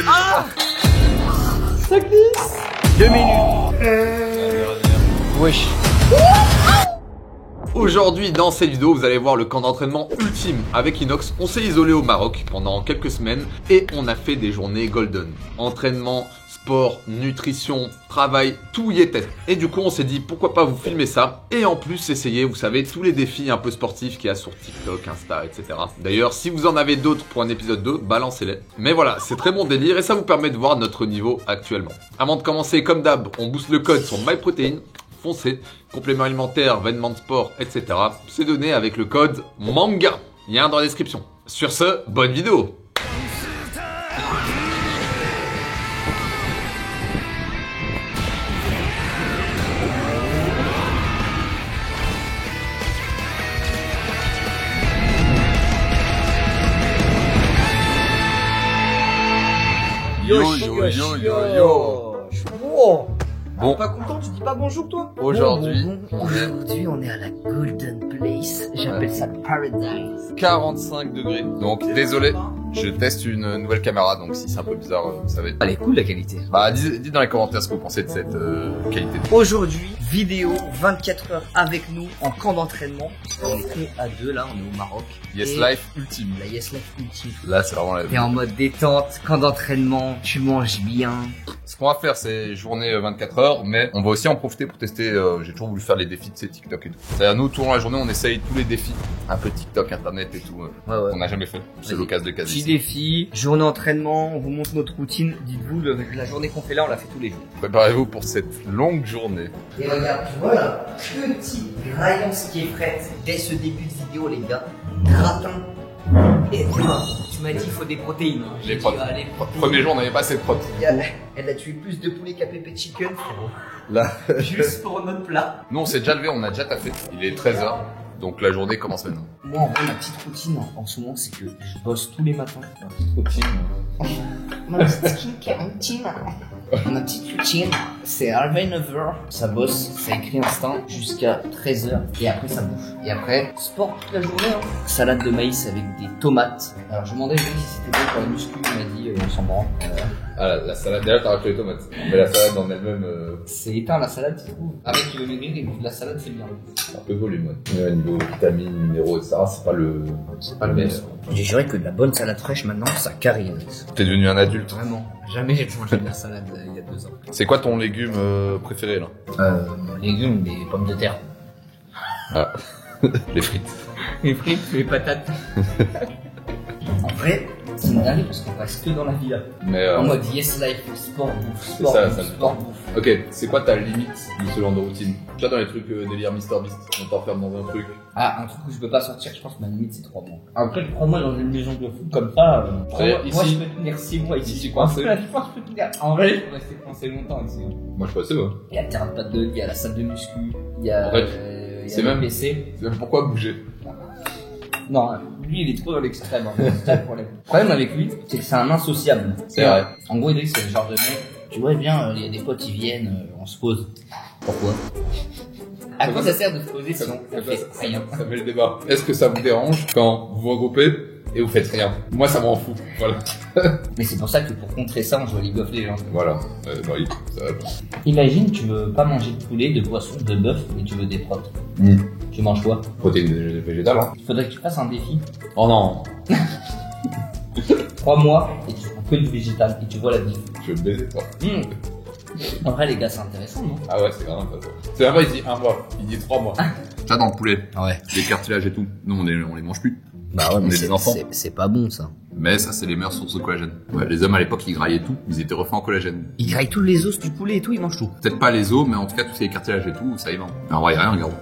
Ah, ça glisse. 2 minutes. Wesh. Aujourd'hui dans cette vidéo vous allez voir le camp d'entraînement ultime avec Inox. On s'est isolé au Maroc pendant quelques semaines et on a fait des journées golden. Entraînement, sport, nutrition, travail, tout y était. Et du coup on s'est dit pourquoi pas vous filmer ça et en plus essayer, vous savez, tous les défis un peu sportifs qu'il y a sur TikTok, Insta, etc. D'ailleurs si vous en avez d'autres pour un épisode 2, balancez-les. Mais voilà, c'est très bon délire et ça vous permet de voir notre niveau actuellement. Avant de commencer, comme d'hab, on booste le code sur MyProtein. Foncez, compléments alimentaires, vêtements de sport, etc. C'est donné avec le code MANGA. Lien dans la description. Sur ce, bonne vidéo. Yo, yo. Bon, Pas content, tu dis pas bonjour toi? aujourd'hui, Aujourd'hui, on est à la Golden Place. J'appelle ça Paradise. 45 degrés. Donc, désolé, je teste une nouvelle caméra, donc si c'est un peu bizarre, vous savez. Elle est cool la qualité. Bah, dites dans les commentaires ce que vous pensez de cette qualité. Aujourd'hui, vidéo 24 heures avec nous en camp d'entraînement. On est que à deux là, on est au Maroc. Yes Et Life ultime. La Yes Life ultime. Là, c'est vraiment la T'es en mode détente, camp d'entraînement, tu manges bien. Ce qu'on va faire, c'est journée 24 heures, mais on va aussi en profiter pour tester. J'ai toujours voulu faire les défis de ces TikTok et tout. C'est-à-dire, nous, tout au long de la journée, on essaye tous les défis. Un peu TikTok, Internet et tout. Ouais. On n'a jamais fait. C'est Vas-y. l'occasion de caser. Petit Ici. défi, journée entraînement, on vous montre notre routine. Dites-vous, la journée qu'on fait là, on l'a fait tous les jours. Préparez-vous pour cette longue journée. Et regarde, tu vois là, petite raillance qui est prête dès ce début de vidéo, les gars. Gratin. Et toi, tu m'as dit il faut des protéines. J'ai Les dit, protes. allez, Premier jour, on n'avait pas assez de protes. Elle a tué plus de poulet qu'à Pepe Chicken, frérot. Là, Juste pour notre plat. nous, on s'est déjà levé, on a déjà taffé. Il est 13h, donc la journée commence maintenant. Moi, en vrai, ma petite routine en ce moment, c'est que je bosse tous les matins. Routine. Ma petite routine. Ma petite routine, c'est à 29h, ça bosse, ça écrit instinct jusqu'à 13h et après ça bouffe. Et après, sport toute la journée, hein. Salade de maïs avec des tomates. Alors je demandais à Julie si c'était bon pour la muscu, il m'a dit on s'en branle. Ah, la salade, déjà, t'as rajouté les tomates. Mais la salade en elle-même, C'est éteint la salade, tu trouves. Avec qui veut maigrir, il bouffe de la salade, c'est bien. c'est un peu volume, ouais. Niveau vitamines, minéraux, etc., c'est pas le meilleur. J'ai juré que de la bonne salade fraîche maintenant, ça carry. T'es devenu un adulte. Vraiment, jamais j'ai mangé de la salade il y a 2 ans. C'est quoi ton légume préféré, là? Légumes, des pommes de terre. Ah, les frites. Les frites, les patates. En vrai, c'est une dinguerie parce qu'on passe que dans la villa. Mais, En mode yes life, sport, bouffe, C'est sport, ça, bouffe, ça sport, bouffe. ok, c'est quoi ta limite de ce genre de routine? Tu vois, dans les trucs délire MrBeast, on t'enferme dans un truc. Ah, un truc où je peux pas sortir, je pense que ma limite c'est 3 mois. Après, 3 mois dans une maison de foot comme ça, 3 mois, ici- moi je peux tenir 6 mois ici. ici, coincé. Je pense que je peux tenir. En vrai, je peux rester coincé longtemps ici. Moi, je passais, ouais. Il y a le terrain de paddle, il y a la salle de muscu, il y a, En fait, il y c'est a le même- PC. C'est même pourquoi bouger. Non, lui il est trop dans l'extrême, hein. C'est ça le problème. Le problème avec lui, c'est que c'est un insociable. C'est vrai. En gros, Idriss, c'est le genre de mec, tu vois bien, il y a des potes, ils viennent, on se pose. Pourquoi? À quoi ça sert de se poser sinon on fait rien? Ça met le débat. Est-ce que ça vous dérange quand vous vous regroupez et vous faites rien? Moi, ça m'en fout. Voilà. Mais c'est pour ça que pour contrer ça, on joue à League of Legends. Voilà. Bah oui, ça va. Imagine, tu veux pas manger de poulet, de poisson, de bœuf, mais tu veux des protes. Tu manges quoi? Protéines végétales, hein. Il faudrait que tu fasses un défi. Oh non. 3 mois, et tu prends que du végétal, et tu vois la diff. Je vais me baiser, toi. En vrai, les gars, c'est intéressant, non? Ah ouais, c'est grave intéressant. C'est vrai, il dit 1 mois. Il dit 3 mois. Ça, dans le poulet. Ouais. Les cartilages et tout. Nous, on les mange plus. Bah ouais, On est des enfants. c'est pas bon, ça. Mais ça, c'est les meilleures sources de collagène. Ouais, les hommes à l'époque, ils graillaient tout. Ils étaient refaits en collagène. Ils graillent tous les os du poulet et tout, ils mangent tout. Peut-être pas les os, mais en tout cas, tous les cartilages et tout, ça y va. Mais en vrai, y a rien, regarde.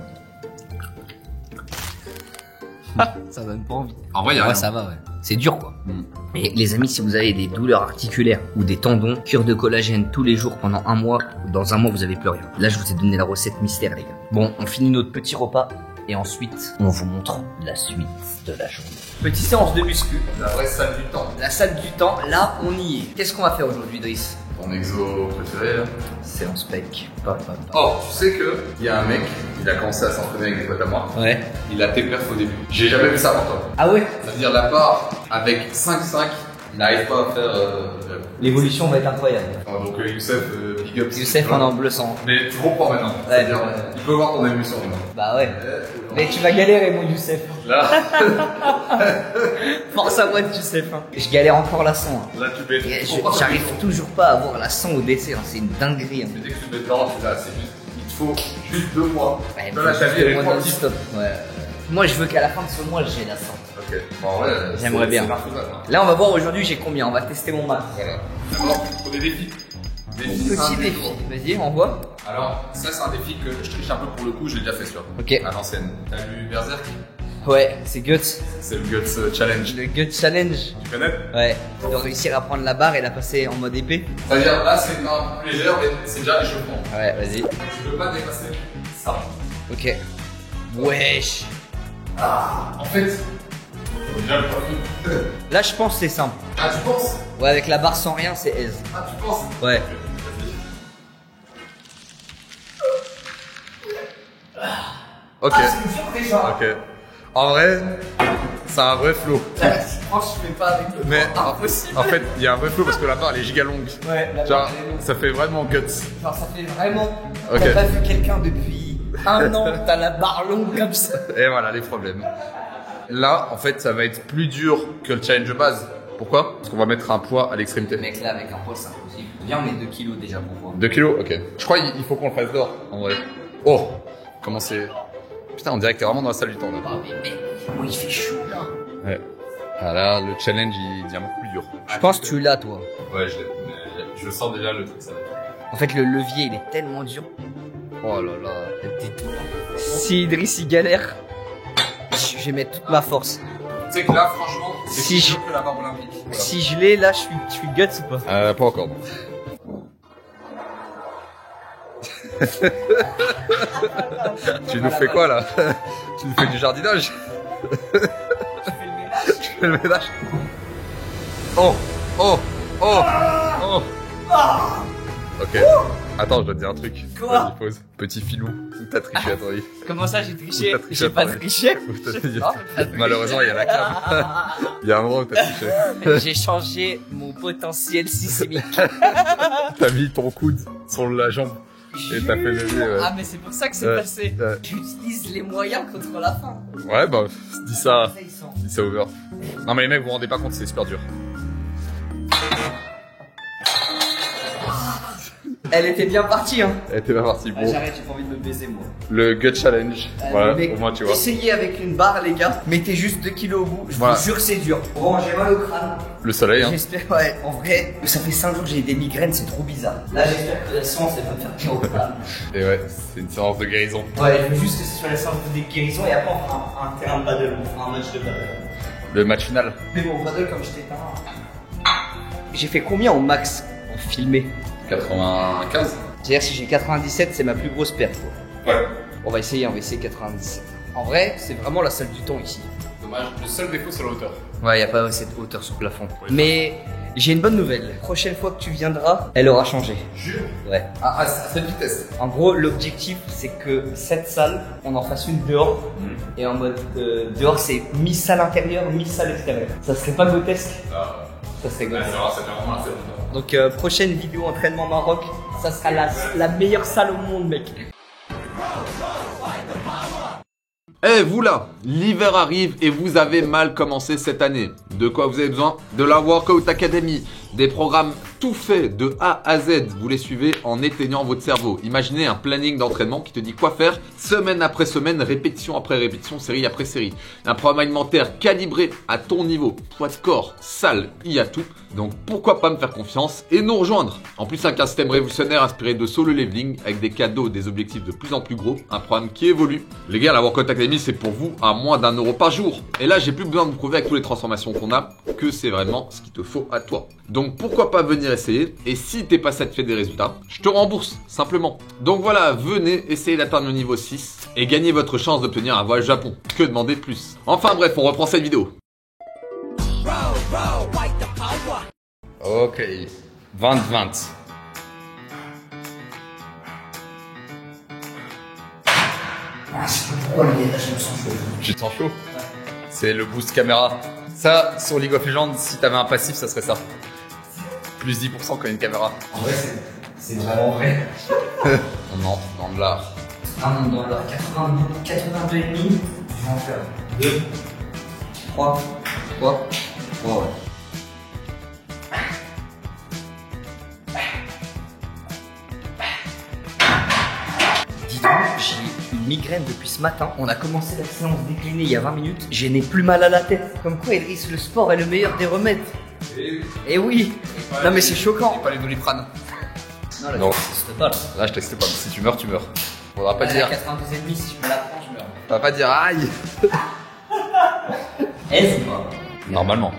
Ça donne pas envie. En vrai, y a rien. ça va, ouais. C'est dur, quoi. Mm. Et les amis, si vous avez des douleurs articulaires ou des tendons, cure de collagène tous les jours pendant 1 mois, dans 1 mois, vous avez plus rien. Là, je vous ai donné la recette mystère, les gars. Bon, on finit notre petit repas et ensuite, on vous montre la suite de la journée. Petite séance de muscu. La vraie salle du temps. La salle du temps, là, on y est. Qu'est-ce qu'on va faire aujourd'hui, Driss? Ton exo préféré, là. Séance pec. Oh, tu sais que il y a un mec, il a commencé à s'entraîner avec des potes à moi. Ouais. Il a tes perfs au début. J'ai jamais vu ça avant toi. Ah ouais? C'est-à-dire la barre avec 5-5 Il n'arrive pas à faire. L'évolution va être incroyable. Donc Youssef, big up. Youssef en bleu sang. Mais tu comprends maintenant. Ouais, C'est-à-dire, il peut voir ton évolution maintenant. Bah ouais. Mais tu vas galérer, mon Youssef. Là, Force à moi, Youssef. Hein. Je galère encore la sang. Hein. là tu bêtes. Et j'arrive toujours pas à avoir la sang au dessert. Hein. C'est une dinguerie. Hein. Dès que tu bêtes là, c'est juste. Il te faut juste 2 mois. Ouais, Là, ta vie, elle est tranquille. stop. Ouais. Moi, je veux qu'à la fin de ce mois, j'ai la sang. Ok. Bon, ouais. J'aimerais bien. Là, on va voir aujourd'hui, j'ai combien. On va tester mon max. Voilà. D'abord, pour des défis. Petit défi. Vas-y, on voit. Alors, ça, c'est un défi que je triche un peu pour le coup, j'ai déjà fait sur. Ok. À l'ancienne. T'as lu Berserk? Ouais, c'est Guts. C'est le Guts Challenge. Le Guts Challenge. Tu connais? Ouais. De réussir à prendre la barre et la passer en mode épée. C'est-à-dire, là, c'est un peu légère, mais c'est déjà l'échauffement. Ouais, vas-y. Tu veux pas dépasser ça. Ok. Wesh. En fait, déjà le premier. Là, je pense que c'est simple. Ah, tu penses? Ouais, avec la barre sans rien, c'est aise. Ah, tu penses? Ouais. Ok. c'est une surprise, hein. Ok. En vrai, c'est un vrai flow. Je pense que je fais pas avec le Mais poids. Impossible. en fait, il y a un vrai flow parce que la barre elle est giga longue. Ouais, la Genre, barre, elle est longue. ça fait vraiment guts. Genre, ça fait vraiment. Ok. T'as pas vu quelqu'un depuis un an, t'as la barre longue comme ça. Et voilà les problèmes. Là, en fait, ça va être plus dur que le challenge de base. Pourquoi? Parce qu'on va mettre un poids à l'extrémité. Mec, là, avec un poids, c'est impossible. Viens, on met 2 kilos déjà pour voir. 2 kilos? Ok. Je crois qu'il faut qu'on le fasse dehors, en vrai. Oh! Comment c'est... Putain, on dirait que t'es vraiment dans la salle du temps, là. Ah, mais mec, comment il fait chaud là? Ouais. Ah là, le challenge, il devient beaucoup plus dur. Je pense que tu l'as, toi. Ouais, je sens déjà le truc, ça va être... En fait, le levier, il est tellement dur. Oh là là, si Idriss il galère, je vais mettre toute ma force. Tu sais que là, franchement, c'est Si plus je- dur que la barre olympique. Voilà. Si je l'ai, là, je suis guts ou pas? Pas encore. Tu nous fais quoi là? Tu nous fais du jardinage? Tu fais le ménage? Oh! Oh! Oh! Oh! Ok. Attends, je dois te dire un truc. Quoi? Vas-y, pause. Petit filou. T'as triché, attends. Comment ça, j'ai triché? T'as triché, J'ai pas attends. triché. Malheureusement, il y a la cam. Il y a un endroit où t'as triché. J'ai changé mon potentiel sismique. T'as mis ton coude sur la jambe. Et t'as fait lever, ouais. Ah, mais c'est pour ça que c'est Ouais, passé. ouais. J'utilise les moyens contre la fin. Ouais, bah, dis ça. Ça, ils sont- Dis ça over. Non, mais les mecs, vous vous rendez pas compte, c'est super dur. Elle était bien partie, hein. Elle était pas partie. Bon, J'arrête, j'ai pas envie de me baiser, moi. le gut challenge. Voilà, Mec, au moins, tu vois. essayez avec une barre, les gars. Mettez juste 2 kilos au bout. Je Voilà. vous jure, c'est dur. Bon, j'ai mal au crâne. Le soleil, hein. J'espère, ouais, en vrai, ça fait 5 jours que j'ai des migraines, c'est trop bizarre. Là, j'espère que la séance, elle va me faire bien au crâne. Et ouais, c'est une séance de guérison. Ouais, je veux juste que ce soit la séance de guérison et après, on fera un terrain de paddle. On fera un match de paddle. Le match final. Mais bon, paddle, comme je t'éteins. J'ai fait combien au max en filmé? 95. C'est-à-dire, si j'ai 97, c'est ma plus grosse perte, quoi. Ouais. On va essayer 97. En vrai, c'est vraiment la salle du temps ici. Dommage, le seul défaut, c'est la hauteur. Ouais, y a pas cette hauteur sur le plafond. Mais j'ai une bonne nouvelle. Prochaine fois que tu viendras, elle aura changé. Jure. Ouais. Ah, à cette vitesse. En gros, l'objectif, c'est que cette salle, on en fasse une dehors. Et en mode dehors, c'est mi-salle intérieure, mi-salle extérieure. Ça serait pas grotesque? Ah, Ça serait ouais, grotesque. ça fait vraiment assez longtemps. Donc, prochaine vidéo entraînement Maroc, ça sera la meilleure salle au monde, mec. Eh vous là, l'hiver arrive et vous avez mal commencé cette année. De quoi vous avez besoin? De la Workout Academy, des programmes tout faits de A à Z. Vous les suivez en éteignant votre cerveau. Imaginez un planning d'entraînement qui te dit quoi faire semaine après semaine, répétition après répétition, série après série. Un programme alimentaire calibré à ton niveau, poids de corps, salle, il y a tout. Donc pourquoi pas me faire confiance et nous rejoindre. En plus, un système révolutionnaire inspiré de solo leveling avec des cadeaux, des objectifs de plus en plus gros, un programme qui évolue. Les gars, la Workout Academy, c'est pour vous à moins d'1 € par jour. Et là, j'ai plus besoin de vous prouver avec toutes les transformations qu'on a que c'est vraiment ce qu'il te faut à toi. Donc pourquoi pas venir essayer? Et si t'es pas satisfait des résultats, je te rembourse simplement. Donc voilà, venez essayer d'atteindre le niveau 6 et gagner votre chance d'obtenir un voyage au Japon. Que demander de plus? Enfin bref, on reprend cette vidéo. Ok, 20-20. Ah, je sais pas pourquoi, mais là, je me sens chaud. Tu te sens chaud? C'est le boost caméra. Ça, sur League of Legends, si t'avais un passif, ça serait ça. Plus 10% quand il y a une caméra. En vrai, c'est vraiment vrai. On entre dans de l'art. Un monde dans l'or, 82 et demi. Je vais en faire 2, 3, ouais. Dis donc, j'ai une migraine depuis ce matin. On a commencé la séance déclinée il y a 20 minutes. Je n'ai plus mal à la tête. Comme quoi, Idriss, le sport est le meilleur des remèdes. Et oui. Non mais c'est choquant. Et pas les Doliprane. Non, là, Non. je teste pas là. Là, je teste pas. Si tu meurs, tu meurs. Faudra pas dire. 92 et demi, si je me la prends, je meurs. Faudra pas dire aïe. Est-ce ou pas? Normalement.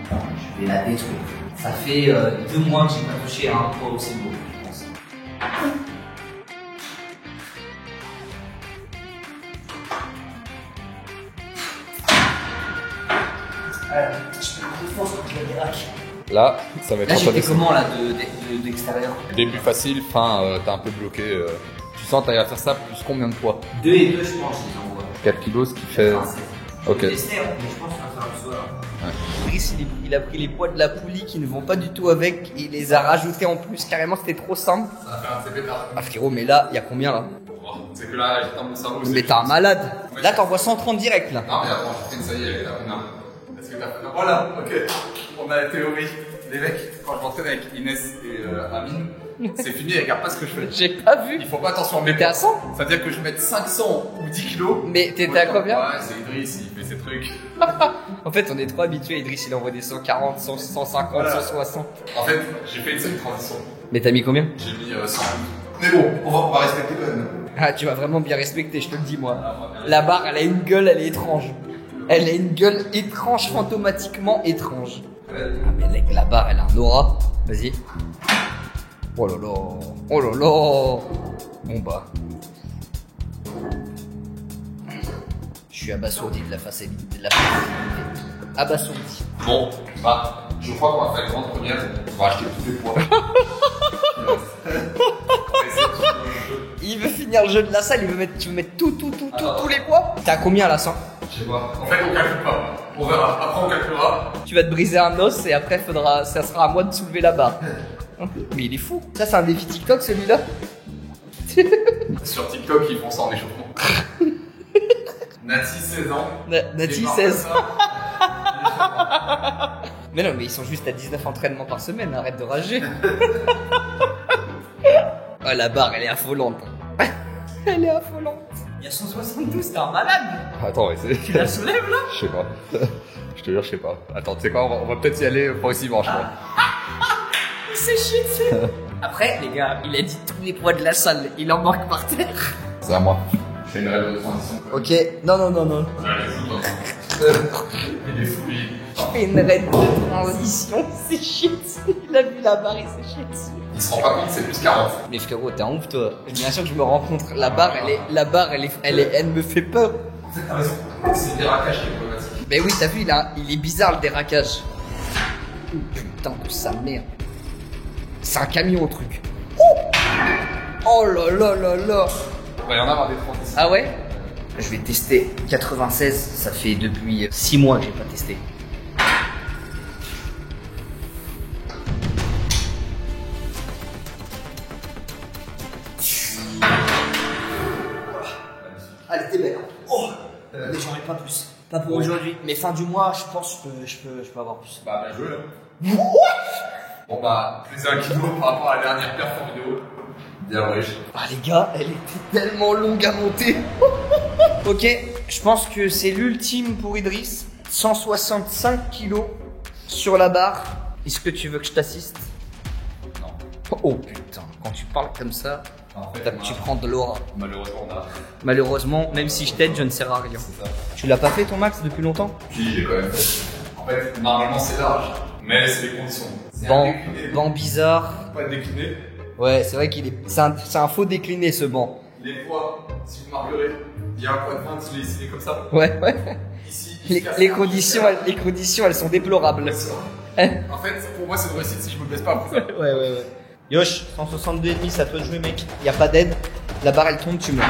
Je vais la détruire. Ça fait 2 mois que j'ai pas touché à un poids aussi beau, je pense. Je peux plus fort contre le Irak. Là, ça va être Là, j'étais intéressant. comment là d'extérieur? Début facile, fin, t'es un peu bloqué. Tu sens que t'arrives à faire ça plus combien de poids? 2 et 2, je pense, je les envoie. 4 kilos, ce qui fait. Ok. Je vais tester, hein, mais je pense qu'on va faire le soir. Brice, il a pris les poids de la poulie qui ne vont pas du tout avec et il les a rajoutés en plus. Carrément, c'était trop simple. Ça va faire un CP tard. Ah frérot, mais là, il y a combien là? C'est que là, j'ai dans mon cerveau. Mais t'es un malade. Là, t'envoies 130 direct là. Non, mais attends, j'ai fait une série avec la Runa. Est-ce que t'as fait. Voilà, ok. On a la théorie. Les mecs, quand je m'entraîne avec Inès et Amine, c'est fini, ils regardent pas ce que je fais. J'ai pas vu. Ils font pas attention à mes Mais t'es à poids. 100? C'est-à-dire que je mette 500 ou 10 kilos. Mais t'étais à combien? Ouais, c'est Idriss, il fait ses trucs. En fait, on est trop habitués. Idriss, il envoie des 140, 150, Voilà. 160. En fait, j'ai fait une seule transition. Mais t'as mis combien? J'ai mis 100. Mais bon, on va respecter quand même. Ah, tu vas vraiment bien respecter, je te le dis moi. La barre, elle a une gueule, elle est étrange. Elle a une gueule étrange, fantomatiquement étrange. Ah, mais mec, la barre, elle a un aura. Vas-y. Oh là là. Oh là là. Bon bah. Je suis abasourdi de la facilité. Abasourdi. Bon, bah, je crois qu'on va faire une grande première. On va acheter tous les poids. Il veut finir le jeu de la salle, tu veux mettre tous les poids. T'es à combien là, 100? Je sais pas. En fait, on calcule pas. On verra. Après, on calculera. Tu vas te briser un os et après ça sera à moi de soulever la barre. Mais il est fou. Ça, c'est un défi TikTok celui-là. Sur TikTok, ils font ça en échauffement. Nati, 16 ans. Nati, Et 16. ça. Mais non, mais ils sont juste à 19 entraînements par semaine, arrête de rager. Oh, la barre, elle est affolante. Elle est affolante. Il y a 172, t'es un malade. Attends, ouais, c'est. Tu la soulèves là? Je sais pas. Je te jure, je sais pas. Attends, tu sais quoi, on va peut-être y aller progressivement, je crois. C'est shit. Après, les gars, il a dit tous les poids de la salle. Il en manque par terre. C'est à moi. C'est une règle de transition. Ok, non. Allez, il est fou, lui. Je fais une raid de transition, c'est shit. Il a vu la barre et c'est shit. Il se rend pas compte, c'est plus 40. Mais frérot, t'es un ouf toi. Bien sûr que je me rends compte. La barre, elle me fait peur. En fait, t'as raison. C'est le déraquage qui est problématique. Mais oui, t'as vu, il est bizarre le déraquage. Oh, putain de sa mère. C'est un camion au truc. Oh là là là là. Il va y en avoir des transitions. Ah ouais? Je vais tester 96, ça fait depuis 6 mois que j'ai pas testé. Allez, t'es belle. Oh, mais j'en ai pas plus. Pas pour aujourd'hui. Mais fin du mois, je pense que je peux avoir plus. Bah, bien joué, là. Bon, bah, plus d'un kilo par rapport à la dernière perf en vidéo. Bien riche. Ah les gars, elle était tellement longue à monter. Ok, je pense que c'est l'ultime pour Idriss. 165 kilos sur la barre. Est-ce que tu veux que je t'assiste? Non. Oh putain, quand tu parles comme ça, En fait, tu prends de l'aura. malheureusement, on a. Malheureusement, même si je t'aide, je ne sers à rien. C'est ça. Tu l'as pas fait ton max depuis longtemps? Puis, j'ai quand même fait. En fait, normalement, c'est large. Mais c'est les conditions. C'est Banc, un décliné. banc bizarre. Pas décliné. Ouais, c'est vrai qu'il est. C'est un faux décliné ce banc. Les poids, si vous marquerez, il y a un poids de 20, je l'ai dessiné comme ça. Ouais. Ici, Les conditions, elles sont déplorables. En fait, pour moi, c'est une réussite si je me blesse pas après ça. Ouais. Yosh, 162,5, ça peut jouer, mec. Y a pas d'aide. La barre, elle tombe, tu meurs.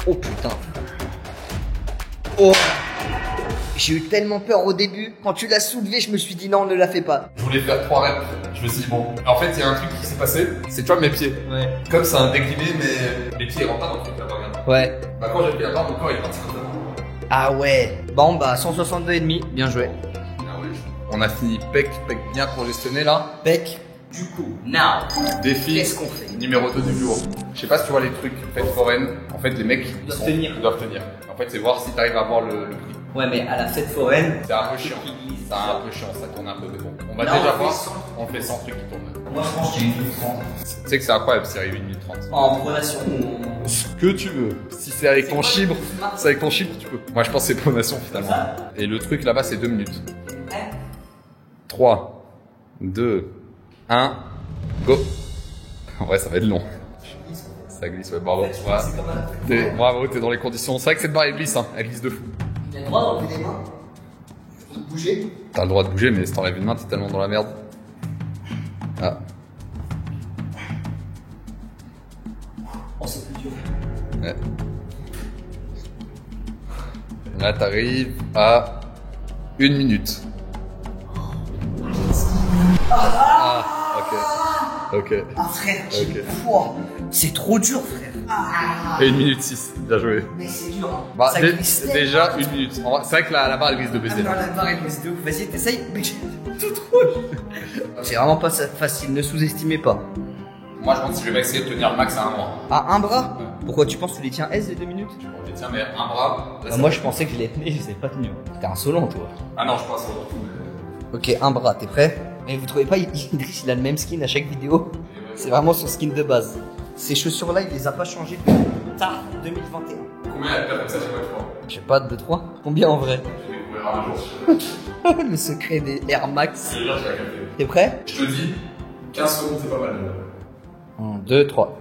Oh putain. Oh. J'ai eu tellement peur au début. Quand tu l'as soulevé, je me suis dit non, ne la fais pas. Je voulais faire 3 reps. Je me suis dit bon. En fait, il y a un truc qui s'est passé. C'est tu vois mes pieds. Ouais. Comme c'est un décliné, mais mes pieds rentrent pas dans le truc là-bas. Regarde. Ouais. Bah quand j'ai pris la barre, mon corps il est parti comme ça. Ah ouais. Bon bah 162,5. Bien joué. Ah ouais. On a fini pec bien congestionné là. Bec. Du coup, now. Défi. Qu'est-ce qu'on fait? Numéro 2 du jour. Je sais pas si tu vois les trucs fêtes foraines. En fait, les mecs Ils doivent tenir. Ils doivent tenir. En fait, c'est voir si t'arrives à avoir le prix. Ouais, mais à la fête foraine. C'est un peu chiant. C'est un peu chiant, ça tourne un peu, mais bon. On va Là, déjà on voir. fait 100. On fait 100 trucs qui tournent. Moi, je pense que j'ai une minute 30. Tu sais que c'est incroyable si arrive 1 minute 30. En relation. Ce que tu veux. Si c'est avec ton chibre, c'est avec ton chibre, tu peux. Moi, je pense que c'est pronation finalement. Et le truc là-bas, c'est 2 minutes. 3, 2, 1, go. En vrai, ça va être long. Ça glisse, ouais, bravo. Bravo, t'es dans les conditions. C'est vrai que cette barre, elle glisse, hein. Elle glisse de fou. Il a le droit d'enlever les mains. De bouger. T'as le droit de bouger, mais si t'enlèves une main, t'es tellement dans la merde. Ah. Oh, c'est plus dur. Ouais. Là, t'arrives à 1 minute. Ah, ok. Ah, frère, j'ai Ok. foi. C'est trop dur, frère. Et 1 minute 6, bien joué. Mais c'est dur. Hein. Bah, Ça glisse déjà tellement. 1 minute. C'est vrai que la barre elle glisse de Ah, baiser. non, la barre est glisse de ouf. Vas-y, t'essayes. Mais j'ai tout trop. C'est vraiment pas facile. Ne sous-estimez pas. Moi, je pense que je vais essayer de tenir le max à un bras. Ah, un bras. Pourquoi tu penses que tu les tiens S les 2 minutes? Je les tiens, mais un bras. Là, Moi, je pensais que je les tenais, je les ai pas tenus. T'es insolent, toi. Ah non, je pense pas. Ok, un bras, t'es prêt? Et vous trouvez pas, Idriss, il a le même skin à chaque vidéo? C'est vraiment son skin de base. Ces chaussures-là, il les a pas changées depuis tard 2021. Combien elle perd comme ça, je sais pas, tu vois. Je sais pas, 2-3. Combien en vrai? Je vais découvrir un jour. Le secret des Air Max. Je te jure, j'ai la capté. T'es prêt? Je te dis, 15 secondes, c'est pas mal. 1, 2, 3.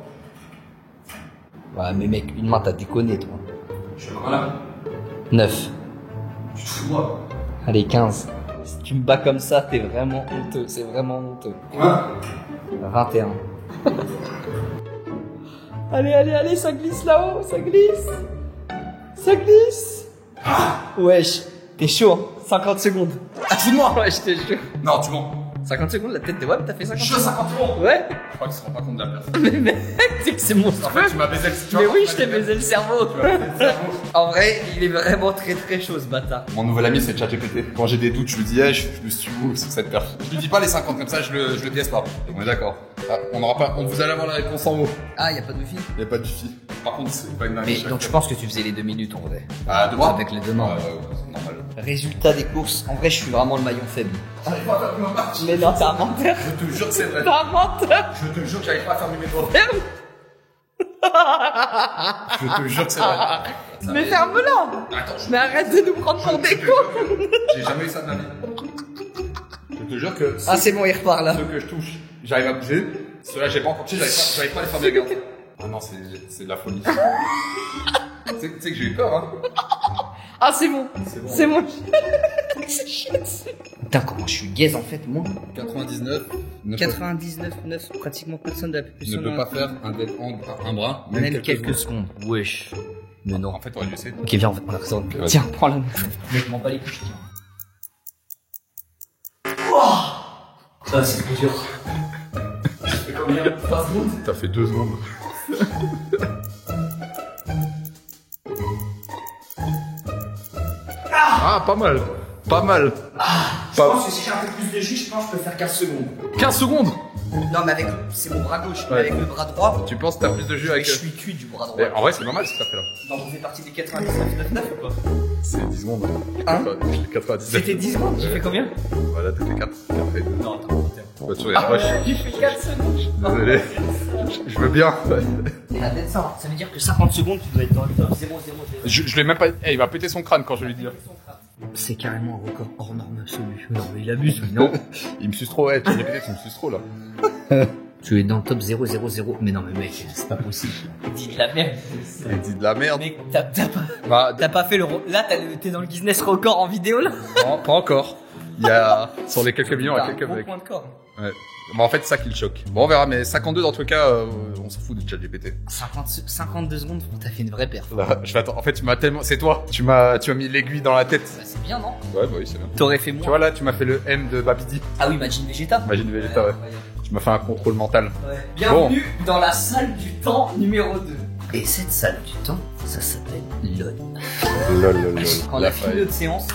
Ouais, mais mec, une main, t'as déconné, toi. Je fais combien là? 9. Tu te fous de moi? Allez, 15. Si tu me bats comme ça, t'es vraiment honteux. C'est vraiment honteux. Combien? 21. Allez, ça glisse là-haut, ça glisse. Ça glisse. Wesh, t'es chaud, hein. 50 secondes. Ah, fous-moi. Ouais, je te jure. Non, tu mens. 50 secondes, la tête de Wab, t'as fait 50 Je suis à 50 secondes. Ouais. Je crois qu'ils se rendent pas compte de la place. Mais mec, c'est que c'est mon En fait, tu m'as baisé le Mais oui, je t'ai baisé le cerveau. Tu m'as baisé le cerveau. En vrai, il est vraiment très chaud ce bâtard. Mon nouvel ami, c'est ChatGPT. Quand j'ai des doutes, je lui dis, hey, je me suis où sur cette perf. Je lui dis pas les 50 comme ça, je le pièce pas. On est d'accord. Ah, vous allez avoir la réponse en haut. Ah, y'a pas de wifi? Y a pas de défi. Par contre, c'est pas une Mais dinguerie. donc je pense que tu faisais les 2 minutes en vrai. Ah, de bras? Avec les deux mains. Ouais, c'est normal. Résultat des courses, en vrai, je suis vraiment le maillon faible. Mais non, t'es un menteur. Je te jure que c'est vrai. T'es un menteur. Je te jure que j'arrive pas à faire du métro. Ferme. Je te jure que c'est vrai. Mais ferme-la. Attends, Mais arrête de nous prendre pour des cons. j'ai jamais eu ça de ma vie. Je te jure que Ah, c'est bon, il repart là. ceux que je touche, j'arrive à bouger. Ceux-là, j'ai pas encore touché, j'arrive pas à les faire bien garder. Ah non, c'est de la folie. Tu sais que j'ai eu peur, hein. Ah, c'est bon. C'est bon. C'est bon. C'est chiant. Putain, comment je suis gaze en fait, moi. 99 99,9, pratiquement personne n'a pu ne peut pas faire un bras, Même quelques secondes. Wesh. Mais non. En fait, on aurait dû essayer. Ok, viens, on retourne. vas-y. Tiens, prends la main. Mec, m'en bats les couilles, tiens. Ça, c'est trop dur. Je fais combien? 3 secondes? T'as fait 2 secondes. Ah, pas mal. Pas mal. Je pense que si j'ai un peu plus de jus, je pense que je peux faire 15 secondes. 15 secondes. Non, mais avec. C'est mon bras gauche. Mais Ouais. avec le bras droit. Tu penses que t'as plus de jus avec... Je suis cuit du bras droit. Mais en vrai, c'est normal ce que t'as fait là. Donc, on fait partie des 99,9 ou pas? C'est 10 secondes. Hein? 99. C'était 10 secondes? J'ai fait combien? Voilà, t'as fait 4. Non, attends. Bah, tu regardes, J'ai fait 4 secondes. Désolé. Je veux bien. La tête, ça veut dire que 50 secondes, tu dois être dans le top 0,0. Je l'ai même pas... Eh, il va péter son crâne quand je vais lui dire. C'est carrément un record hors norme absolu. Non, mais il abuse, lui, non? Il me suce trop, ouais. Tu me suces trop là. Tu es dans le top 0,0. Mais non, mais mec, c'est pas possible. Dis de la merde. Il dit de la merde. Mec, t'as pas, Bah, t'as pas fait le. Là, t'es dans le Guinness record en vidéo, là? pas encore. Il y a... Sur les quelques millions, il y a T'as un quelques gros mecs. point de corps. Ouais. Bon, en fait, c'est ça qui le choque. Bon, on verra, mais 52 dans tout cas, on s'en fout de ChatGPT. 52 secondes, t'as fait une vraie perf. Là, je vais attendre. En fait, tu m'as tellement. C'est toi. Tu m'as mis l'aiguille dans la tête. Bah, c'est bien, non? Ouais, bah oui, c'est bien. T'aurais fait moins. Tu vois là, tu m'as fait le M de Babidi. Ah oui, Imagine Vegeta. Imagine Vegeta, ouais. Tu m'as fait un contrôle mental. Ouais. Bienvenue dans la salle du temps numéro 2. Et cette salle du temps, ça s'appelle LOL. Lol. Quand on a fini notre séance,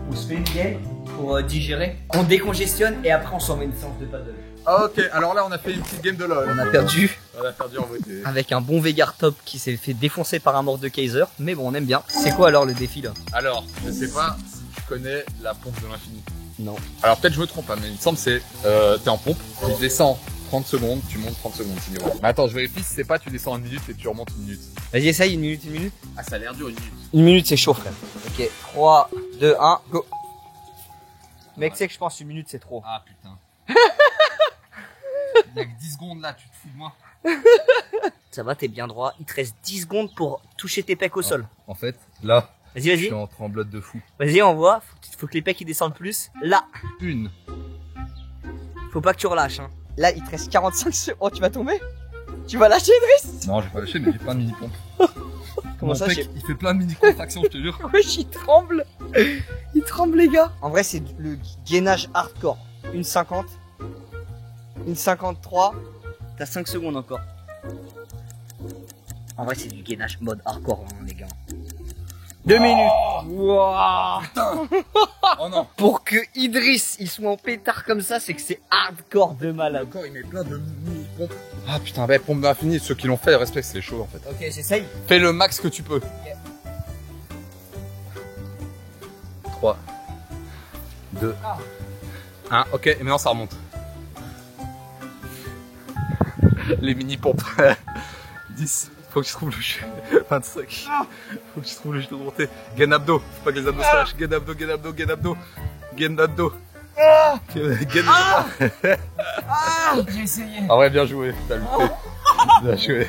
on se fait une game pour digérer, on décongestionne et après on s'en met une séance de paddle. Ah, ok, alors là, on a fait une petite game de LOL. On a perdu On a perdu en beauté. avec un bon Vegar top qui s'est fait défoncer par un Mordekaiser, mais bon, on aime bien. C'est quoi alors le défi là? Alors, je sais pas si tu connais la pompe de l'infini. Non. Alors, peut-être je me trompe, hein, mais il me semble que c'est. T'es en pompe, tu descends 30 secondes, tu montes 30 secondes, c'est niveau. Mais attends, je vérifie si c'est pas tu descends 1 minute et tu remontes 1 minute. Vas-y, essaye, 1 minute, 1 minute. Ah, ça a l'air dur, 1 minute. 1 minute, c'est chaud, frère. Ok, 3, 2, 1, go. Mec, c'est que je pense 1 minute, c'est trop. Ah, putain. Il y a que 10 secondes là, tu te fous de moi. Ça va, t'es bien droit. Il te reste 10 secondes pour toucher tes pecs au sol. En fait, là, Vas-y, je vas-y. suis en tremblote de fou. Vas-y, on voit. Faut que les pecs ils descendent plus. Là. Une. Faut pas que tu relâches, hein. Là, il te reste 45 secondes. Oh, tu vas tomber? Tu vas lâcher, Driss? Non, j'ai pas lâché, mais j'ai plein de mini-pompes. Comment ça, j'ai... il fait plein de mini-contractions, je te jure. Wesh, il tremble. Il tremble, les gars. En vrai, c'est le gainage hardcore. Une 50. Une 53. T'as 5 secondes encore. En vrai, c'est du gainage mode hardcore, hein, les gars. 2 minutes. Wouah. Oh non. Pour que Idriss, il soit en pétard comme ça, c'est que c'est hardcore de malade. Encore, il met plein de mini-pompes. Ah putain, bah, pompe d'infini, ceux qui l'ont fait, respect, c'est chaud en fait. Ok, j'essaye. Fais le max que tu peux. 3, 2, 1, ok, et maintenant ça remonte. Les mini-pompes. 10, faut que je trouve le jeu. 25, faut que je trouve le jeu de montée. Gain abdos, faut pas que les abdos se lâchent. Gain abdos, gain abdos, gain abdos. Gain abdos. Gain abdos. J'ai essayé. Ah ouais, bien joué, t'as loupé. Bien joué.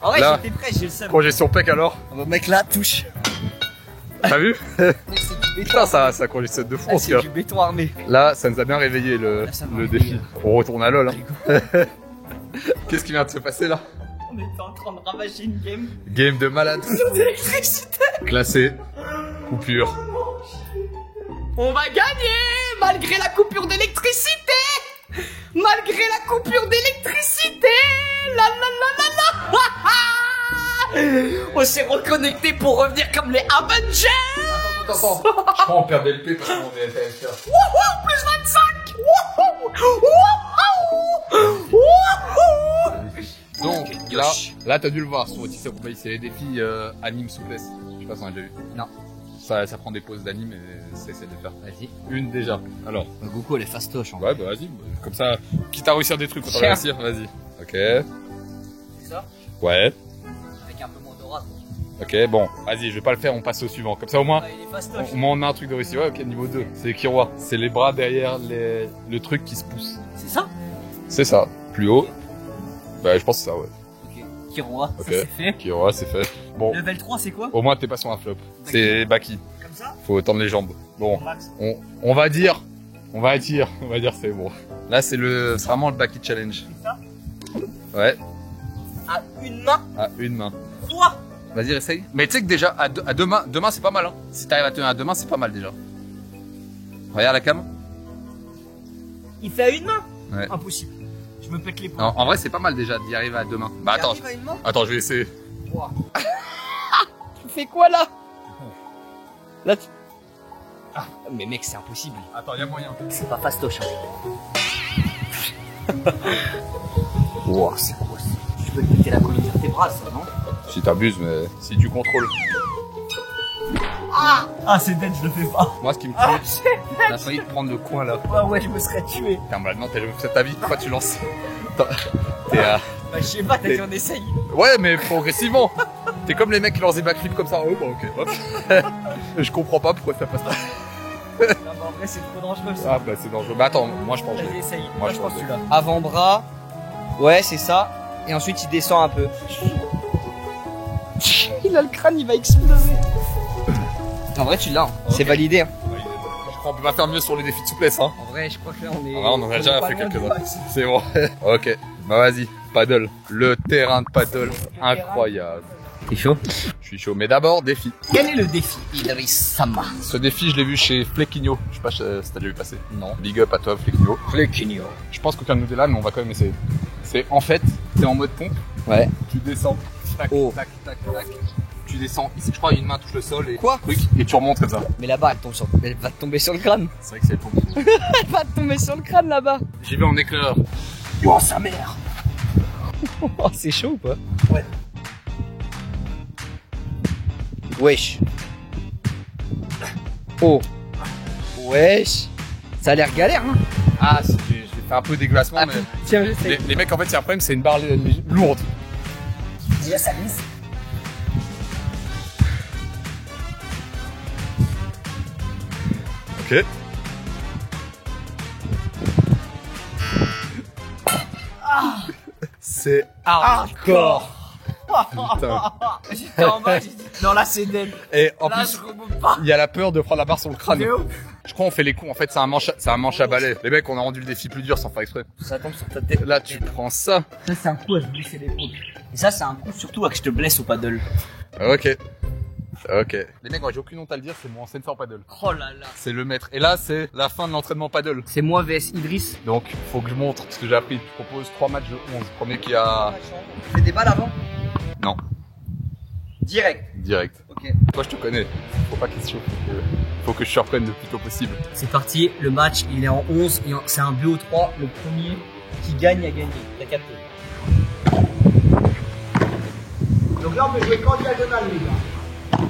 En vrai, Là. j'étais prêt, j'ai le seum. Congestion pec alors. Mec, là, touche. T'as vu? C'est du béton. Putain, ça congestionne de fou en tout C'est cas. du béton armé. Là, ça nous a bien réveillé le Là, ça m'a défi. réveillé. On retourne à LOL. Hein. Qu'est-ce qui vient de se passer là? On était en train de ravager une game Game de malade. d'électricité. Classé. Coupure. On va gagner malgré la coupure d'électricité. Malgré la coupure d'électricité. La la la la la. On s'est reconnecté pour revenir comme les Avengers. Attends. Je crois qu'on perd des LP parce qu'on est TFR. Wouhou, plus 25. Wouhou. Wouhou. Donc là t'as dû le voir sur Otis Company, c'est les défis anime souplesse. Je sais pas si on a déjà vu. Non. Ça prend des pauses d'anime et ça essaie de les faire. Vas-y. Une déjà. Alors. Goku, elle est fastoche. Ouais, bah vas-y. Comme ça, quitte à réussir des trucs, autant Tiens. réussir, vas-y. Ok. C'est ça. Ouais. Avec un peu moins d'aura. Ok, bon. Vas-y, je vais pas le faire, on passe au suivant. Comme ça au moins. Il est fastoche. Au moins on a un truc de réussir. Ouais, ok, niveau 2. C'est Kiroa. C'est les bras derrière le truc qui se pousse. C'est ça. C'est ça. Plus haut. Bah, je pense que c'est ça, ouais. Ok. Kiroa, Ok. ça c'est fait. Kiroa, c'est fait. Bon. Level 3, c'est quoi? Au moins, t'es pas sur un flop. C'est Baki. Comme ça. Faut tendre les jambes. Bon. Max. On va dire c'est bon. Là, c'est vraiment le Baki Challenge. C'est ça. Ouais. À une main. À une main. Toi. Vas-y, essaye. Mais tu sais que déjà, à deux mains, c'est pas mal, hein. Si t'arrives à tenir à 2 mains, c'est pas mal déjà. Regarde la cam. Il fait à une main. Ouais. Impossible. Je me pète les poings. En vrai, c'est pas mal déjà d'y arriver à 2 mains. Bah, attends. Il arrive à une main. Attends, je vais essayer. Wow. Tu fais quoi là? Là tu... Ah, mais mec, c'est impossible. Attends, y'a moyen. C'est pas fastoche. Wow, c'est quoi ça? Tu peux te péter la colonne vertébrale, ça, non? Si t'abuses, mais si tu contrôles. Ah, c'est dead, je le fais pas. Moi, ce qui me tue, Ah, on a failli te prendre le coin là. ouais, je me serais tué. Putain, bah non, t'as jamais fait ta vie. Pourquoi tu lances? T'es à... Bah, je sais pas, t'as dit on essaye. Ouais, mais progressivement. T'es comme les mecs qui lancent des backflips comme ça. Oh, bah ok, hop. Je comprends pas pourquoi ça passe pas. Non, mais en vrai, c'est trop dangereux ça. Ah, bah c'est dangereux. Bah attends, moi je pense que je Vas-y, vais. essaye. Moi, Moi, je je pense pense celui-là. Avant-bras. Ouais, c'est ça. Et ensuite, il descend un peu. Il a le crâne, il va exploser. En vrai, tu l'as. Hein. Ok. C'est validé. Hein. Je crois qu'on peut pas faire mieux sur les défis de souplesse, hein. En vrai, je crois que là, on est. Ah, on en a déjà fait quelques-uns. C'est bon. Ok, bah vas-y, paddle. Le terrain de paddle, incroyable. T'es chaud? Je suis chaud, mais d'abord, défi. Quel est le défi, Idriss Sama? Ce défi, je l'ai vu chez Flequinho. Je sais pas si t'as déjà vu passer. Non. Big up à toi, Flequinho. Flequinho. Je pense qu'aucun de nous est là, mais on va quand même essayer. C'est en fait, t'es en mode pompe. Ouais. Tu descends. Tac, Oh. tac, tac, tac. Tu descends. Ici, je crois, une main touche le sol et. Quoi? Truc. Et tu remontes comme ça. Mais là-bas, elle va te tomber sur le crâne. C'est vrai que c'est le pompe. Elle va te tomber sur le crâne là-bas. J'y vais en éclaireur. Oh, sa mère. Oh, c'est chaud ou pas? Ouais. Wesh. Oh. Wesh. Ça a l'air galère, hein. Ah, j'ai fait un peu déglacement, mais. Tiens, j'essaie. Les mecs, en fait, il y a un problème, c'est une barre lourde. Déjà, ça glisse. Ok. C'est hardcore. Putain. J'étais en bas, j'ai dit, non, là, c'est dead. Et en Là, plus, je remonte pas. il y a la peur de prendre la barre sur le crâne. Mais oh. Je crois qu'on fait les coups. En fait, c'est un manche à balai. Les mecs, on a rendu le défi plus dur sans faire exprès. Ça tombe sur ta tête. Là, tu prends ça. Ça, c'est un coup à se blesser l'épaule. Et ça, c'est un coup surtout à que je te blesse au paddle. Ok. Ok. Les mecs, j'ai aucune honte à le dire, c'est mon sensor paddle. Oh là là. C'est le maître. Et là, c'est la fin de l'entraînement paddle. C'est moi vs Idriss. Donc, faut que je montre ce que j'ai appris. Je propose 3 matchs de 11. Premier qui a... Tu fais des balles avant? Non. Direct. Direct. Ok. Toi, je te connais. Faut pas qu'il se chauffe. Faut que je surprenne le plus tôt possible. C'est parti, le match il est en 11 et c'est un BO3, le premier qui gagne a gagné. T'as capté. Donc là on peut jouer qu'en diagonale les gars.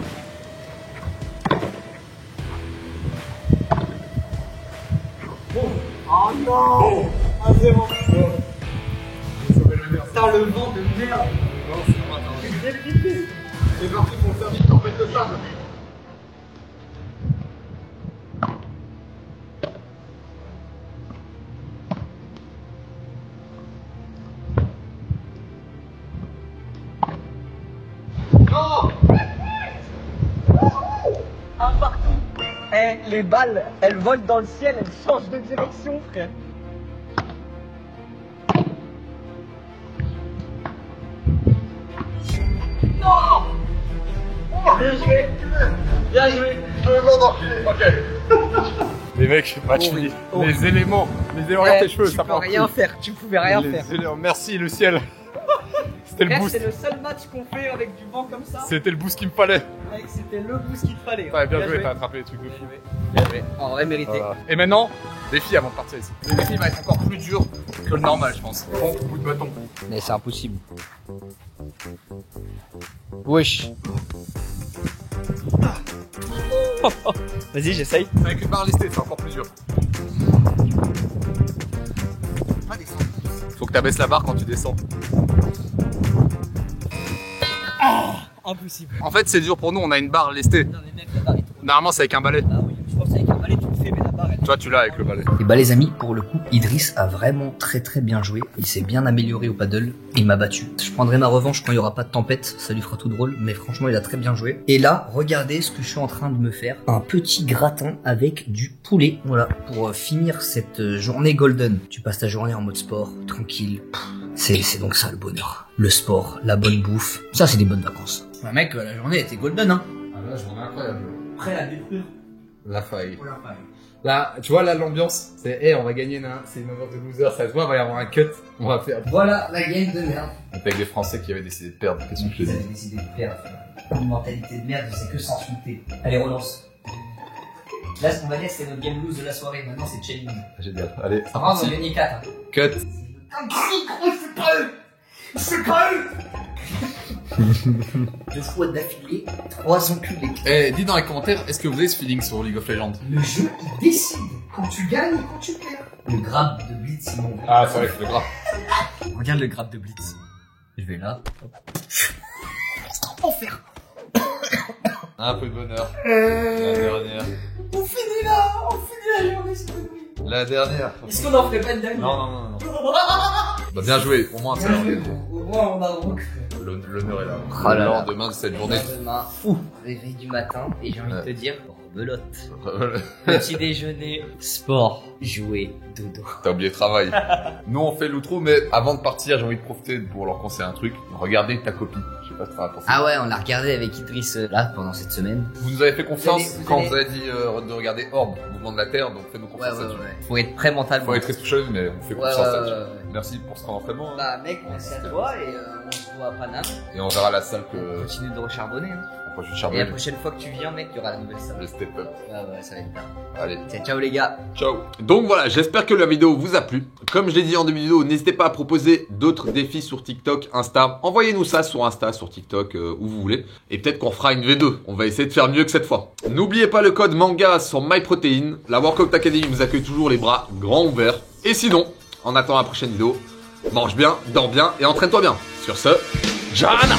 Bon. Oh non. 1-0. Putain le vent de merde. C'est parti pour faire vite, tempête de sable. Non! Un partout. Eh, les balles, elles volent dans le ciel, elles changent de direction, frère. Non! Bien joué! Bien joué! Ok. Les mecs, match fini. Les éléments, regarde tes cheveux, ça Tu peux rien faire, tu pouvais rien faire. Merci le ciel. C'était le Frère, boost. c'est le seul match qu'on fait avec du vent comme ça. C'était le boost qu'il me fallait. Mec, c'était le boost qu'il te fallait. Ouais, bien joué, t'as attrapé les trucs de fou. Bien joué. En vrai, mérité. Voilà. Et maintenant, défi avant de partir ici. Le défi va être encore plus dur que le normal, je pense. Pompe, coup de bâton. Mais c'est impossible. Wesh. Vas-y, j'essaye. Avec une barre listée, c'est encore plus dur. Faut que t'abaisses la barre quand tu descends. Impossible. En fait, c'est dur pour nous, on a une barre lestée. Non, mais mec, la barre est trop. Normalement, c'est avec un balai. Ah oui, je pense qu'avec un balai, tu le fais, mais la barre elle. Toi, tu l'as avec le balai. Et bah les amis, pour le coup, Idriss a vraiment très bien joué. Il s'est bien amélioré au paddle. Il m'a battu. Je prendrai ma revanche quand il y aura pas de tempête. Ça lui fera tout drôle. Mais franchement, il a très bien joué. Et là, regardez ce que je suis en train de me faire. Un petit gratin avec du poulet. Voilà. Pour finir cette journée golden. Tu passes ta journée en mode sport, tranquille. C'est donc ça le bonheur. Le sport, la bonne bouffe. Ça, c'est des bonnes vacances. Ouais, mec, la journée était golden, hein. Ah là, journée incroyable. Prêt à détruire. La faille. Pour la faille. Là, tu vois, là, l'ambiance, c'est, hey, on va gagner, c'est une ambiance de loser, ça se voit, il va y avoir un cut, on va faire. Voilà la game de merde. Avec des Français qui avaient décidé de perdre, qu'est-ce que je te Ils dis? avaient décidé de perdre. Une mentalité de merde, c'est que s'insulter. Allez, relance. Là, ce qu'on va dire, c'est notre game lose de la soirée. Maintenant, c'est challenge. Génial, allez, c'est Avant, on a parti. gagné 4. Cut. C'est pas eux! C'est pas eux! 2 fois d'affilée, 3 enculés. Eh, dis dans les commentaires, est-ce que vous avez ce feeling sur League of Legends? Le jeu, il décide quand tu gagnes et quand tu perds. Le grab de Blitz, mon gars. Ah, c'est vrai que c'est grave. Regarde le grab de Blitz. Je vais là. Enfer! Un peu de bonheur. La dernière. On finit là! On finit la journée, c'est pas nous. La dernière. Est-ce qu'on en ferait pas une dernière? Non. Bah, bien joué, au moins, c'est Bien joué, au moins, on a rock. L'honneur est là. Ah là Le là. lendemain de cette journée. Demain, réveil du matin, et j'ai envie de te dire, rebelote. Petit déjeuner, sport, jouer, dodo. T'as oublié le travail. Nous on fait l'outro, mais avant de partir, j'ai envie de profiter pour leur conseiller un truc. Regardez ta copie. Je sais pas si t'en as pensé. Ah ouais, on l'a regardé avec Idriss là pendant cette semaine. Vous nous avez fait confiance Vous quand allez- vous avez dit de regarder Orbe, mouvement de la Terre, donc faites-nous Ouais, confiance ouais, là-dessus. ouais. Faut être prêt mentalement. Faut être respectueux, mais on fait Ouais, confiance ouais, là-dessus. ouais, ouais. Merci pour ce camp d'entraînement. Hein. Bah mec, merci à toi et on se voit à Paname. Et on verra la salle que Continue de recharbonner. Hein. on peut Et charbonner. la prochaine fois que tu viens, mec, il y aura la nouvelle salle. Le step up. Ouais, ça va être bien. Allez. Ciao les gars. Ciao. Donc voilà, j'espère que la vidéo vous a plu. Comme je l'ai dit en début de vidéo, n'hésitez pas à proposer d'autres défis sur TikTok, Insta. Envoyez-nous ça sur Insta, sur TikTok, où vous voulez. Et peut-être qu'on fera une V2. On va essayer de faire mieux que cette fois. N'oubliez pas le code MANGA sur MyProtein. La Workout Academy vous accueille toujours les bras grands ouverts. Et sinon, en attendant la prochaine vidéo, mange bien, dors bien et entraîne-toi bien. Sur ce, Jana!